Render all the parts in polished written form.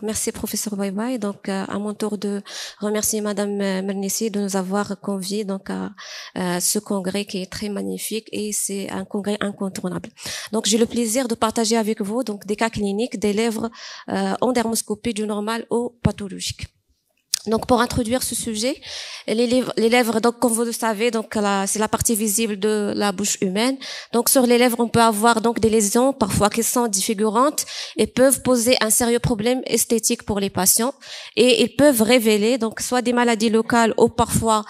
merci professeur Baïbaï. Donc, à mon tour de remercier Madame Mernissi de nous avoir conviés donc à ce congrès qui est très magnifique et c'est un congrès incontournable. Donc, j'ai le plaisir de partager avec vous donc des cas cliniques des lèvres en dermoscopie du normal au pathologique. Donc, pour introduire ce sujet, les lèvres, donc, comme vous le savez, donc, c'est la partie visible de la bouche humaine. Donc, sur les lèvres, on peut avoir, donc, des lésions, parfois, qui sont défigurantes et peuvent poser un sérieux problème esthétique pour les patients. Et ils peuvent révéler, donc, soit des maladies locales ou parfois,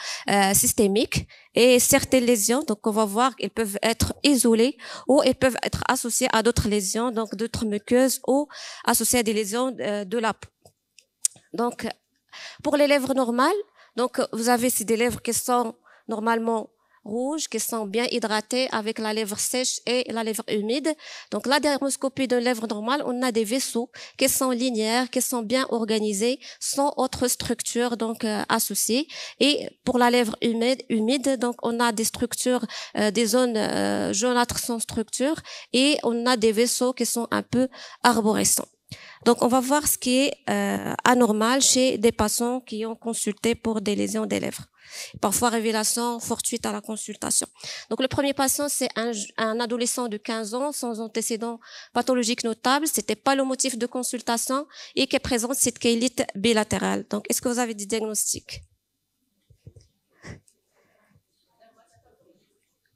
systémiques. Et certaines lésions, donc, on va voir, elles peuvent être isolées ou elles peuvent être associées à d'autres lésions, donc, d'autres muqueuses ou associées à des lésions de la peau. Donc, pour les lèvres normales, donc vous avez des lèvres qui sont normalement rouges, qui sont bien hydratées avec la lèvre sèche et la lèvre humide. Donc la dermoscopie de lèvres normales, on a des vaisseaux qui sont linéaires, qui sont bien organisés, sans autre structure donc associée. Et pour la lèvre humide, donc on a des structures, des zones jaunâtres sans structure, et on a des vaisseaux qui sont un peu arborescents. Donc, on va voir ce qui est anormal chez des patients qui ont consulté pour des lésions des lèvres. Parfois, révélation fortuite à la consultation. Donc, le premier patient, c'est un adolescent de 15 ans sans antécédents pathologiques notables. C'était pas le motif de consultation et qui présente cette chélite bilatérale. Donc, est-ce que vous avez des diagnostics?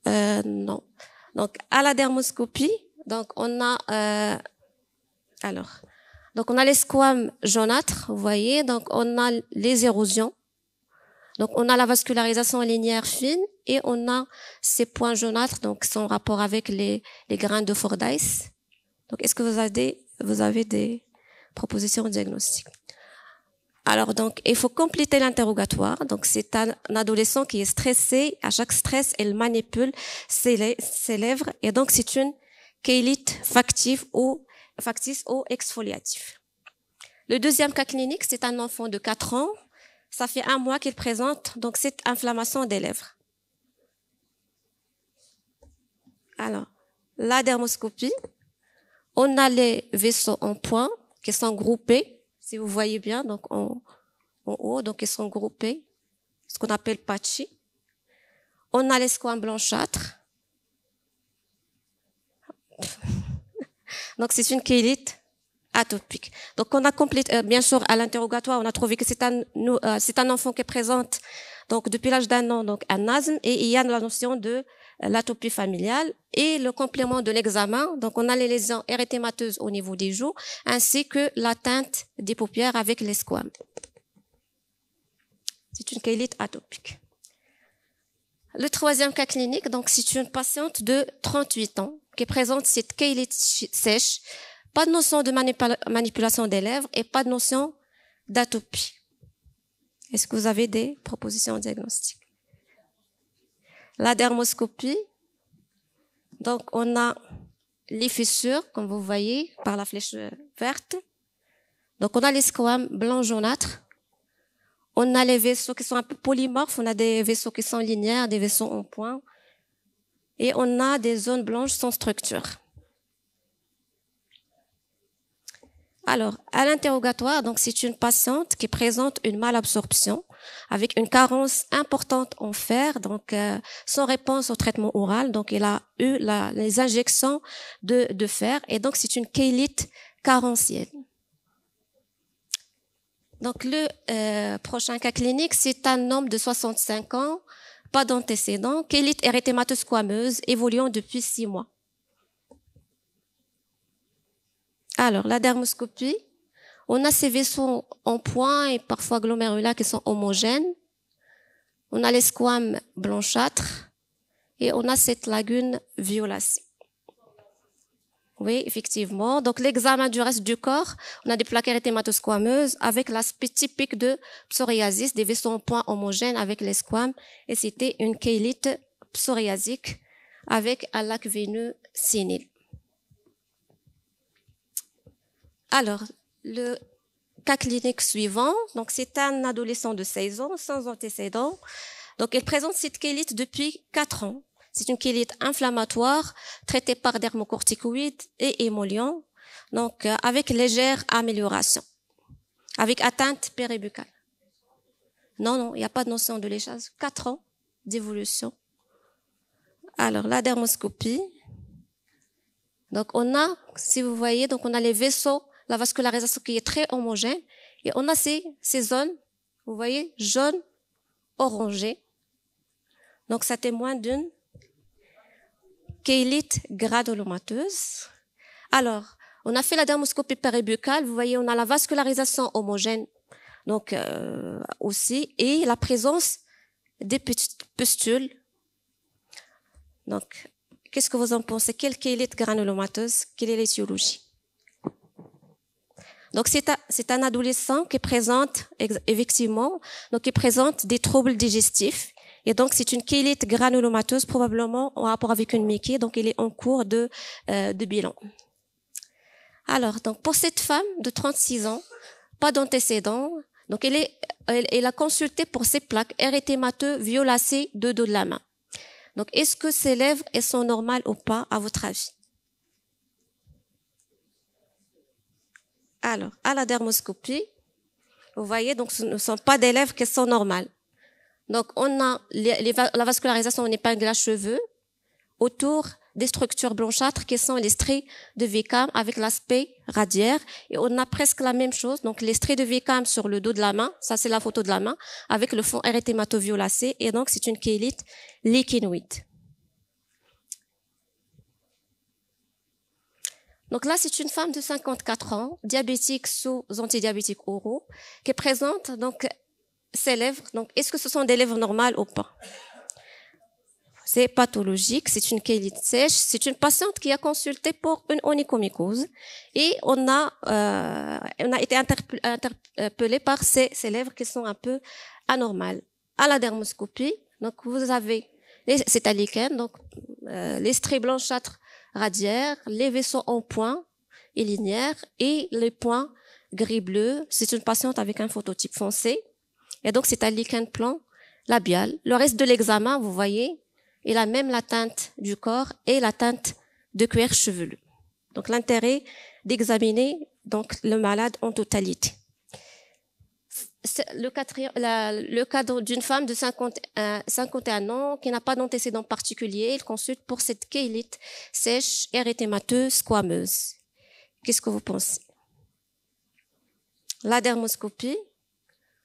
Non. Donc, à la dermoscopie, donc on a donc on a les squames jaunâtres, vous voyez, donc on a les érosions, donc on a la vascularisation linéaire fine et on a ces points jaunâtres, donc sont en rapport avec les grains de Fordyce. Donc est-ce que vous avez des propositions diagnostiques? Alors donc il faut compléter l'interrogatoire. Donc c'est un adolescent qui est stressé. À chaque stress, elle manipule ses lèvres et donc c'est une chélite factice ou exfoliatif. Le deuxième cas clinique, c'est un enfant de 4 ans. Ça fait 1 mois qu'il présente donc cette inflammation des lèvres. Alors, la dermoscopie, on a les vaisseaux en point qui sont groupés, si vous voyez bien, donc en haut, donc ils sont groupés, ce qu'on appelle patchy. On a les squames blanchâtres. Donc, c'est une chélite atopique. Donc, on a complété, bien sûr, à l'interrogatoire, on a trouvé que c'est un enfant qui présente, donc, depuis l'âge d'1 an, donc, un asthme, et il y a la notion de l'atopie familiale et le complément de l'examen. Donc, on a les lésions érythémateuses au niveau des joues, ainsi que l'atteinte des paupières avec les squames. C'est une chélite atopique. Le troisième cas clinique, donc, c'est une patiente de 38 ans qui présente cette chélite sèche, pas de notion de manipulation des lèvres et pas de notion d'atopie. Est-ce que vous avez des propositions diagnostiques? La dermoscopie, donc on a les fissures, comme vous voyez, par la flèche verte. Donc on a les squames blancs jaunâtres. On a les vaisseaux qui sont un peu polymorphes, on a des vaisseaux qui sont linéaires, des vaisseaux en point. Et on a des zones blanches sans structure. Alors, à l'interrogatoire, donc c'est une patiente qui présente une malabsorption avec une carence importante en fer, donc sans réponse au traitement oral. Donc, elle a eu les injections de fer et donc c'est une chélite carentielle. Donc, le prochain cas clinique, c'est un homme de 65 ans, pas d'antécédent, chélite érythémateuse squameuse, évoluant depuis 6 mois. Alors, la dermoscopie, on a ces vaisseaux en point et parfois glomérulats qui sont homogènes. On a les squames blanchâtres et on a cette lagune violacée. Oui, effectivement. Donc, l'examen du reste du corps, on a des plaques érythémateuses squameuses avec l'aspect typique de psoriasis, des vaisseaux en point homogènes avec les squames, et c'était une chélite psoriasique avec un lac veineux sénile. Alors, le cas clinique suivant, donc c'est un adolescent de 16 ans sans antécédent. Donc, il présente cette chélite depuis 4 ans. C'est une chélite inflammatoire traitée par dermocorticoïdes et émollients, donc avec légère amélioration. avec atteinte péribuccale. Non, non, il n'y a pas de notion de léchage. 4 ans d'évolution. Alors, la dermoscopie. Donc, on a, si vous voyez, donc on a les vaisseaux, la vascularisation qui est très homogène. Et on a ces zones, vous voyez, jaune, orangé. Donc, ça témoigne d'une chélite granulomateuse. Alors, on a fait la dermoscopie péribuccale. Vous voyez, on a la vascularisation homogène, donc aussi, et la présence des petites pustules. Donc, qu'est-ce que vous en pensez? Quelle chélite granulomateuse? Quelle est l'étiologie? Donc, c'est un adolescent qui présente, effectivement, donc qui présente des troubles digestifs. Et donc, c'est une chélite granulomateuse, probablement en rapport avec une Mickey. Donc, il est en cours de bilan. Alors, donc, pour cette femme de 36 ans, pas d'antécédents. Donc, elle a consulté pour ses plaques érythémateux violacées de dos de la main. Donc, est-ce que ces lèvres, elles sont normales ou pas, à votre avis? Alors, à la dermoscopie, vous voyez, donc, ce ne sont pas des lèvres qui sont normales. Donc, on a la vascularisation en épingle à cheveux autour des structures blanchâtres qui sont les stries de Wickham avec l'aspect radiaire. Et on a presque la même chose. Donc, les stries de Wickham sur le dos de la main, ça c'est la photo de la main, avec le fond érythémato-violacé. Et donc, c'est une chélite lichinoïde. Donc là, c'est une femme de 54 ans, diabétique sous antidiabétiques oraux, qui présente donc ses lèvres. Donc, est-ce que ce sont des lèvres normales ou pas? C'est pathologique, c'est une chélite sèche, c'est une patiente qui a consulté pour une onychomycose et on a été interpellé par ces lèvres qui sont un peu anormales. À la dermoscopie, donc vous avez, c'est à lichen, donc les stries blanchâtres radiaires, les vaisseaux en points et linéaires et les points gris-bleu. C'est une patiente avec un phototype foncé et donc c'est un lichen plan labial. Le reste de l'examen, vous voyez, il a même la teinte du corps et la teinte de cuir chevelu. Donc l'intérêt d'examiner donc le malade en totalité. Le cas d'une femme de 51 ans qui n'a pas d'antécédent particulier, elle consulte pour cette chélite sèche, érythémateuse, squameuse. Qu'est-ce que vous pensez? La dermoscopie.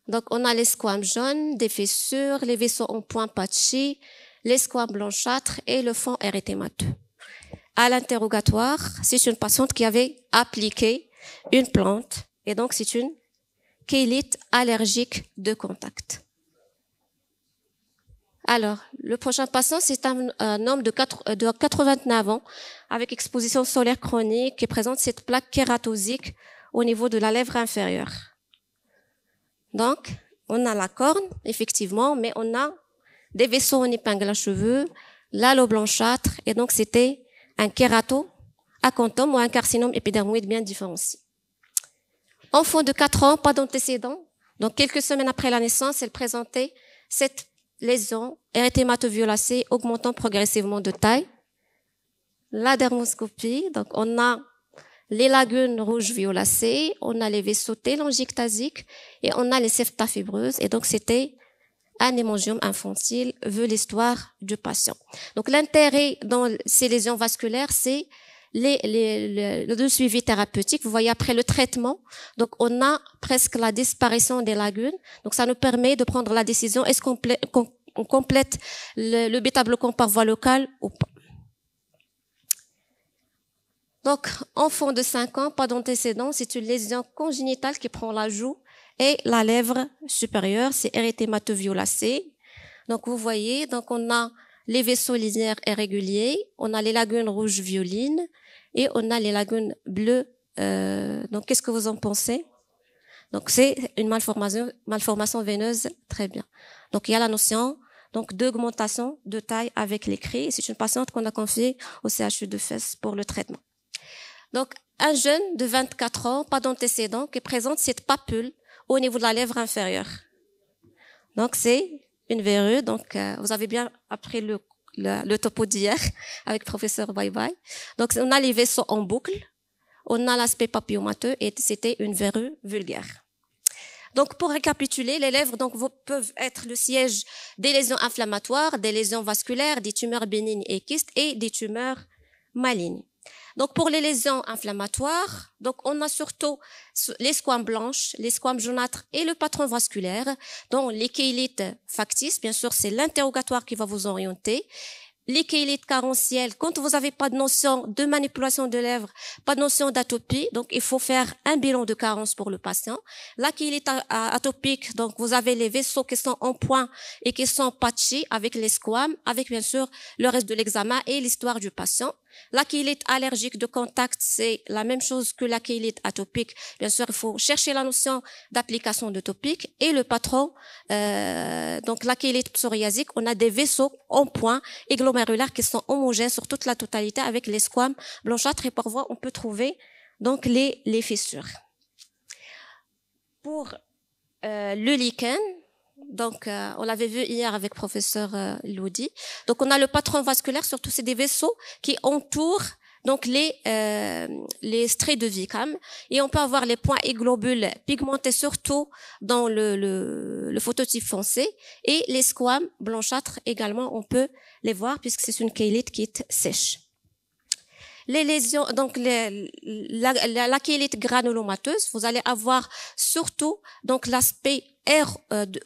Donc on a les squames jaunes, des fissures, les vaisseaux en point patchy, les squames blanchâtres et le fond érythémateux. À l'interrogatoire, c'est une patiente qui avait appliqué une plante et donc c'est une chélite allergique de contact. Alors, le prochain patient, c'est un homme de 89 ans avec exposition solaire chronique qui présente cette plaque kératosique au niveau de la lèvre inférieure. Donc, on a la corne, effectivement, mais on a des vaisseaux en épingle à cheveux, l'halo blanchâtre, et donc c'était un kératoacanthome ou un carcinome épidermoïde bien différencié. Enfant de 4 ans, pas d'antécédent. Donc, quelques semaines après la naissance, elle présentait cette lésion érythémato-violacée augmentant progressivement de taille. La dermoscopie, donc on a les lagunes rouges violacées, on a les vaisseaux télangiectasiques et on a les septa fibreuses. Et donc, c'était un hémangiome infantile, vu l'histoire du patient. Donc, l'intérêt dans ces lésions vasculaires, c'est le suivi thérapeutique. Vous voyez, après le traitement, donc on a presque la disparition des lagunes. Donc, ça nous permet de prendre la décision, est-ce qu'on complète le bêta-bloquant par voie locale ou pas. Donc, enfant de 5 ans, pas d'antécédent, c'est une lésion congénitale qui prend la joue et la lèvre supérieure, c'est érythémato-violacé. Donc, vous voyez, donc on a les vaisseaux linéaires irréguliers, on a les lagunes rouges violines et on a les lagunes bleues. Donc, qu'est-ce que vous en pensez? Donc, c'est une malformation veineuse, très bien. Donc, il y a la notion donc d'augmentation de taille avec les cris. C'est une patiente qu'on a confiée au CHU de Fès pour le traitement. Donc, un jeune de 24 ans, pas d'antécédent, qui présente cette papule au niveau de la lèvre inférieure. Donc, c'est une verrue. Donc, vous avez bien appris le topo d'hier avec professeur Bye Bye. Donc, on a les vaisseaux en boucle, on a l'aspect papillomateux et c'était une verrue vulgaire. Donc, pour récapituler, les lèvres peuvent être le siège des lésions inflammatoires, des lésions vasculaires, des tumeurs bénignes et kystes et des tumeurs malignes. Donc, pour les lésions inflammatoires, donc on a surtout les squames blanches, les squames jaunâtres et le patron vasculaire, dont les chélites factices, bien sûr, c'est l'interrogatoire qui va vous orienter. Les chélites carentielles, quand vous n'avez pas de notion de manipulation de lèvres, pas de notion d'atopie, donc il faut faire un bilan de carence pour le patient. La chélite atopique, donc vous avez les vaisseaux qui sont en point et qui sont patchés avec les squames, avec bien sûr le reste de l'examen et l'histoire du patient. La chélite allergique de contact, c'est la même chose que la chélite atopique. Bien sûr, il faut chercher la notion d'application de topique. Et le patron, donc la chélite psoriasique, on a des vaisseaux en point et glomérulaires qui sont homogènes sur toute la totalité avec les squames blanchâtres et parfois on peut trouver donc les fissures. Pour le lichen, donc on l'avait vu hier avec professeur Loudi. Donc on a le patron vasculaire, surtout c'est des vaisseaux qui entourent donc les traits de Wickham, et on peut avoir les points et globules pigmentés surtout dans le phototype foncé, et les squames blanchâtres également on peut les voir puisque c'est une chélite qui est sèche. Les lésions, donc la chélite granulomateuse, vous allez avoir surtout donc l'aspect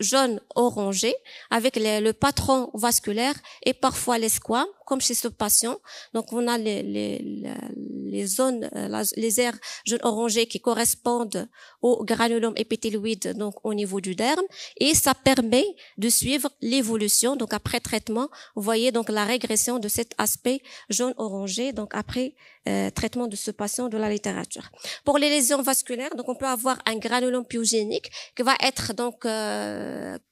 jaune orangé avec le patron vasculaire et parfois les squames comme chez ce patient. Donc on a les zones, les aires jaune orangé qui correspondent au granulome épithéloïde donc au niveau du derme, et ça permet de suivre l'évolution. Donc après traitement, vous voyez donc la régression de cet aspect jaune orangé donc après traitement de ce patient de la littérature. Pour les lésions vasculaires, donc on peut avoir un granulome pyogénique qui va être donc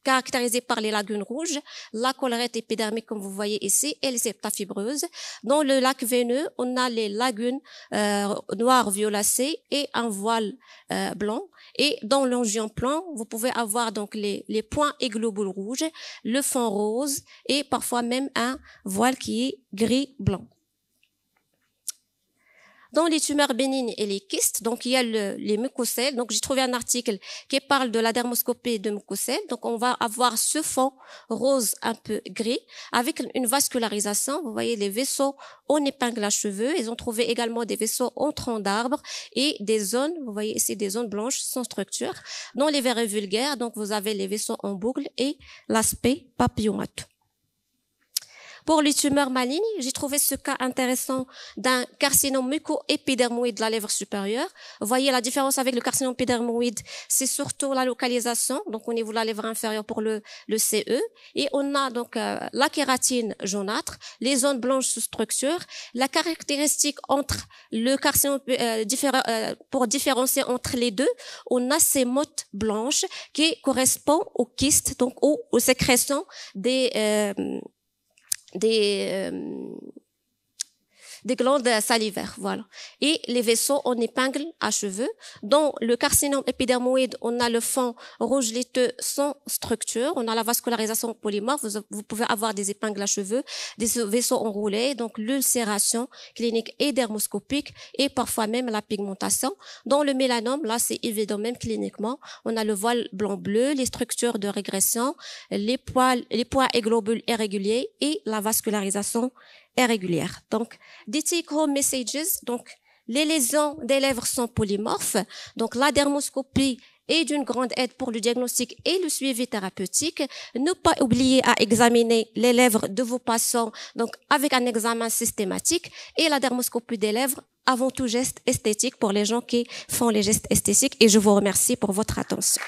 caractérisé par les lagunes rouges, la collerette épidermique comme vous voyez ici et les septa fibreuses. Dans le lac veineux, on a les lagunes noires violacées et un voile blanc. Et dans l'angioplan, vous pouvez avoir donc les points et globules rouges, le fond rose et parfois même un voile qui est gris-blanc. Dans les tumeurs bénignes et les kystes, donc il y a les mucocèles. Donc j'ai trouvé un article qui parle de la dermoscopie de mucocèles. Donc on va avoir ce fond rose un peu gris avec une vascularisation. Vous voyez les vaisseaux en épingle à cheveux. Ils ont trouvé également des vaisseaux en tronc d'arbre et des zones, vous voyez ici des zones blanches sans structure. Dans les verrues vulgaires, donc vous avez les vaisseaux en boucle et l'aspect papillomateux. Pour les tumeurs malignes, j'ai trouvé ce cas intéressant d'un carcinome muco-épidermoïde de la lèvre supérieure. Vous voyez la différence avec le carcinome épidermoïde, c'est surtout la localisation, donc au niveau de la lèvre inférieure pour le CE. Et on a donc la kératine jaunâtre, les zones blanches sous structure. La caractéristique entre le carcinome, pour différencier entre les deux, on a ces mottes blanches qui correspondent aux kystes, donc aux sécrétions des glandes salivaires, voilà. Et les vaisseaux en épingle à cheveux. Dans le carcinome épidermoïde, on a le fond rouge laiteux sans structure. On a la vascularisation polymorphe. Vous pouvez avoir des épingles à cheveux, des vaisseaux enroulés, donc l'ulcération clinique et dermoscopique, et parfois même la pigmentation. Dans le mélanome, là, c'est évident même cliniquement. On a le voile blanc-bleu, les structures de régression, les points et globules irréguliers et la vascularisation est régulière. Donc, des take-home messages, donc les lésions des lèvres sont polymorphes, donc la dermoscopie est d'une grande aide pour le diagnostic et le suivi thérapeutique. Ne pas oublier à examiner les lèvres de vos patients, donc avec un examen systématique, et la dermoscopie des lèvres avant tout geste esthétique pour les gens qui font les gestes esthétiques, et je vous remercie pour votre attention.